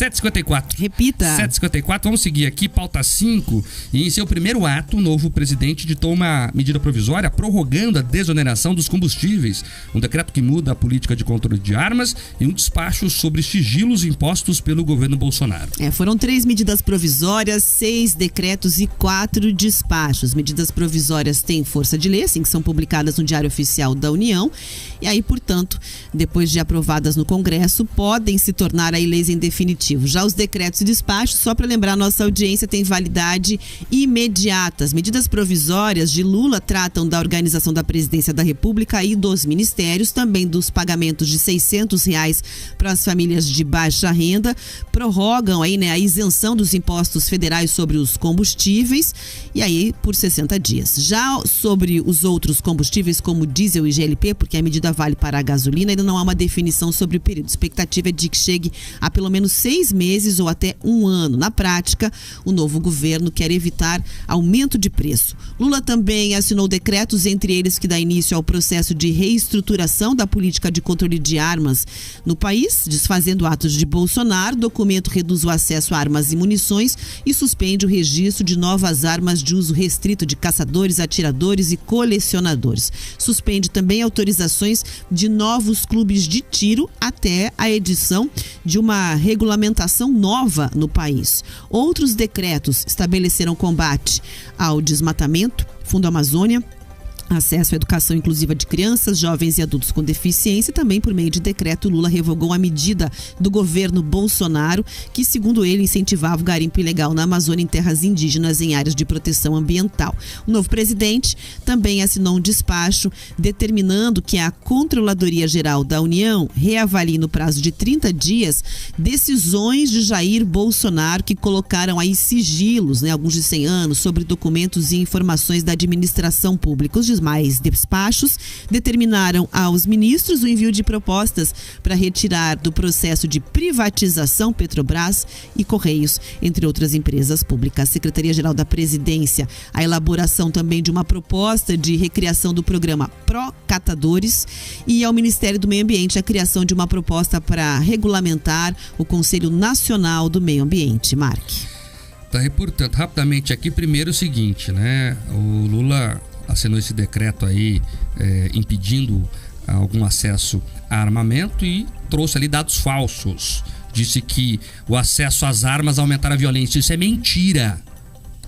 7h54. Repita. 7h54, vamos seguir aqui, pauta 5. E em seu primeiro ato, o novo presidente editou uma medida provisória prorrogando a desoneração dos combustíveis. Um decreto que muda a política de controle de armas e um despacho sobre sigilos impostos pelo governo Bolsonaro. Foram 3 medidas provisórias, 6 decretos e 4 despachos. Medidas provisórias têm força de lei, assim que são publicadas no Diário Oficial da União. E aí, portanto, depois de aprovadas no Congresso, podem se tornar aí leis em definitivo. Já os decretos e despachos, só para lembrar a nossa audiência, têm validade imediata. As medidas provisórias de Lula tratam da organização da Presidência da República e dos ministérios, também dos pagamentos de R$600 para as famílias de baixa renda, prorrogam aí, a isenção dos impostos federais sobre os combustíveis e aí por 60 dias. Já sobre os outros combustíveis, como diesel e GLP, porque a medida vale para a gasolina, ainda não há uma definição sobre o período. A expectativa é de que chegue a pelo menos 6 meses ou até 1 ano. Na prática, o novo governo quer evitar aumento de preço. Lula também assinou decretos, entre eles que dá início ao processo de reestruturação da política de controle de armas no país, desfazendo atos de Bolsonaro. O documento reduz o acesso a armas e munições e suspende o registro de novas armas de uso restrito de caçadores, atiradores e colecionadores. Suspende também autorizações de novos clubes de tiro até a edição de uma regulamentação nova no país. Outros decretos estabeleceram combate ao desmatamento, Fundo Amazônia, acesso à educação inclusiva de crianças, jovens e adultos com deficiência. E também, por meio de decreto, Lula revogou a medida do governo Bolsonaro, que, segundo ele, incentivava o garimpo ilegal na Amazônia em terras indígenas em áreas de proteção ambiental. O novo presidente também assinou um despacho determinando que a Controladoria Geral da União reavalie no prazo de 30 dias decisões de Jair Bolsonaro que colocaram aí sigilos, alguns de 100 anos, sobre documentos e informações da administração pública. Os mais despachos determinaram aos ministros o envio de propostas para retirar do processo de privatização Petrobras e Correios, entre outras empresas públicas. A Secretaria-Geral da Presidência, a elaboração também de uma proposta de recriação do programa Procatadores, e ao Ministério do Meio Ambiente a criação de uma proposta para regulamentar o Conselho Nacional do Meio Ambiente. Marque. Tá, e portanto, rapidamente aqui, primeiro o seguinte, o Lula assinou esse decreto aí impedindo algum acesso a armamento e trouxe ali dados falsos. Disse que o acesso às armas aumentará a violência. Isso é mentira.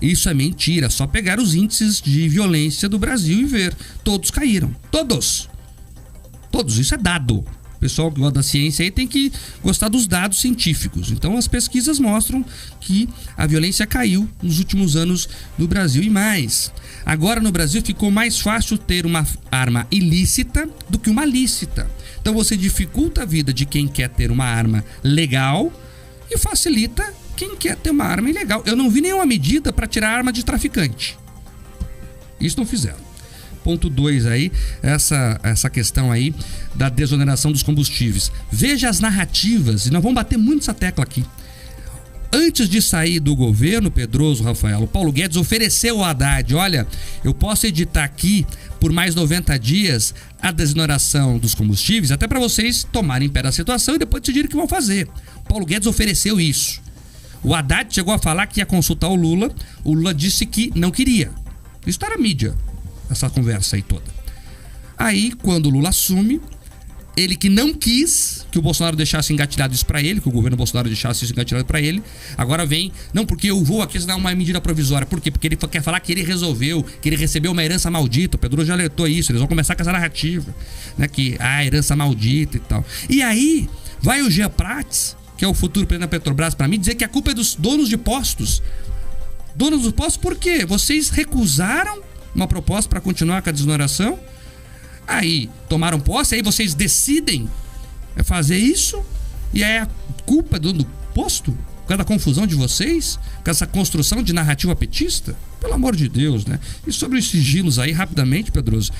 Isso é mentira. Só pegar os índices de violência do Brasil e ver. Todos caíram. Todos. Isso é dado. O pessoal que gosta da ciência aí tem que gostar dos dados científicos. Então as pesquisas mostram que a violência caiu nos últimos anos no Brasil. E mais, agora no Brasil ficou mais fácil ter uma arma ilícita do que uma lícita. Então você dificulta a vida de quem quer ter uma arma legal e facilita quem quer ter uma arma ilegal. Eu não vi nenhuma medida para tirar a arma de traficante. Isso não fizeram. Ponto 2 aí, essa questão aí da desoneração dos combustíveis. Veja as narrativas, e nós vamos bater muito essa tecla aqui. Antes de sair do governo, Pedroso, Rafael, o Paulo Guedes ofereceu ao Haddad: olha, eu posso editar aqui por mais 90 dias a desoneração dos combustíveis, até para vocês tomarem pé da situação e depois decidirem o que vão fazer. O Paulo Guedes ofereceu isso. O Haddad chegou a falar que ia consultar o Lula disse que não queria. Isso está na mídia, essa conversa aí toda. Aí, quando o Lula assume, ele que não quis que o Bolsonaro deixasse engatilhado isso pra ele, que o governo Bolsonaro deixasse isso engatilhado pra ele, agora vem, não, porque eu vou aqui assinar uma medida provisória. Por quê? Porque ele quer falar que ele resolveu, que ele recebeu uma herança maldita. O Pedro já alertou isso, eles vão começar com essa narrativa, que herança maldita e tal. E aí, vai o Jean Prats, que é o futuro presidente da Petrobras, pra mim, dizer que a culpa é dos donos de postos. Donos dos postos por quê? Vocês recusaram uma proposta para continuar com a desoneração, aí tomaram posse, aí vocês decidem fazer isso, e aí a culpa é do posto, por causa da confusão de vocês, com essa construção de narrativa petista? Pelo amor de Deus, E sobre os sigilos aí, rapidamente, Pedroso,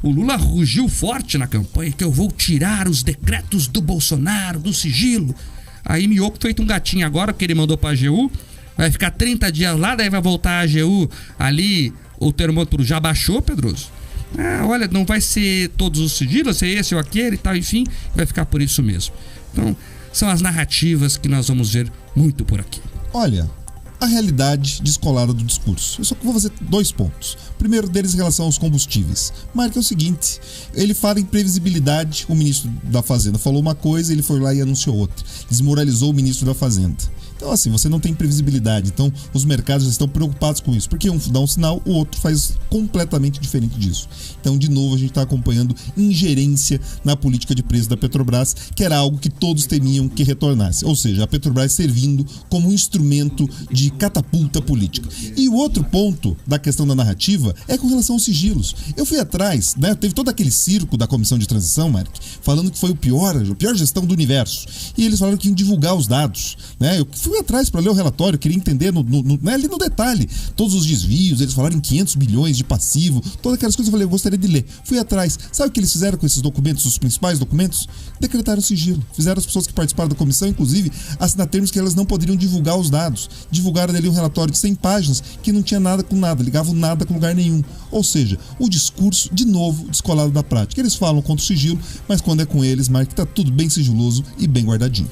o Lula rugiu forte na campanha que eu vou tirar os decretos do Bolsonaro, do sigilo. Aí Mioco feito um gatinho agora, porque ele mandou pra AGU, vai ficar 30 dias lá, daí vai voltar a AGU ali. O termômetro já baixou, Pedroso? Olha, não vai ser todos os sigilos, vai ser esse ou aquele e tal, enfim, vai ficar por isso mesmo. Então, são as narrativas que nós vamos ver muito por aqui? Olha, a realidade descolada do discurso. Eu só vou fazer 2 pontos. O primeiro deles em relação aos combustíveis. Marca é o seguinte, ele fala em previsibilidade, o ministro da Fazenda falou uma coisa, ele foi lá e anunciou outra. Desmoralizou o ministro da Fazenda. Então assim, você não tem previsibilidade, então os mercados estão preocupados com isso, porque um dá um sinal, o outro faz completamente diferente disso. Então, de novo, a gente está acompanhando ingerência na política de preço da Petrobras, que era algo que todos temiam que retornasse, ou seja, a Petrobras servindo como um instrumento de catapulta política. E o outro ponto da questão da narrativa é com relação aos sigilos. Eu fui atrás, né, teve todo aquele circo da comissão de transição, Mark, falando que foi a pior gestão do universo, e eles falaram que iam divulgar os dados, né? Eu fui atrás para ler o relatório, queria entender ali no detalhe todos os desvios, eles falaram em 500 bilhões de passivo, todas aquelas coisas. Eu falei, eu gostaria de ler. Fui atrás. Sabe o que eles fizeram com esses documentos, os principais documentos? Decretaram sigilo. Fizeram as pessoas que participaram da comissão, inclusive, assinar termos que elas não poderiam divulgar os dados. Divulgaram ali um relatório de 100 páginas que não tinha nada com nada, ligavam nada com lugar nenhum. Ou seja, o discurso, de novo, descolado da prática. Eles falam contra o sigilo, mas quando é com eles, Mark, tá tudo bem sigiloso e bem guardadinho.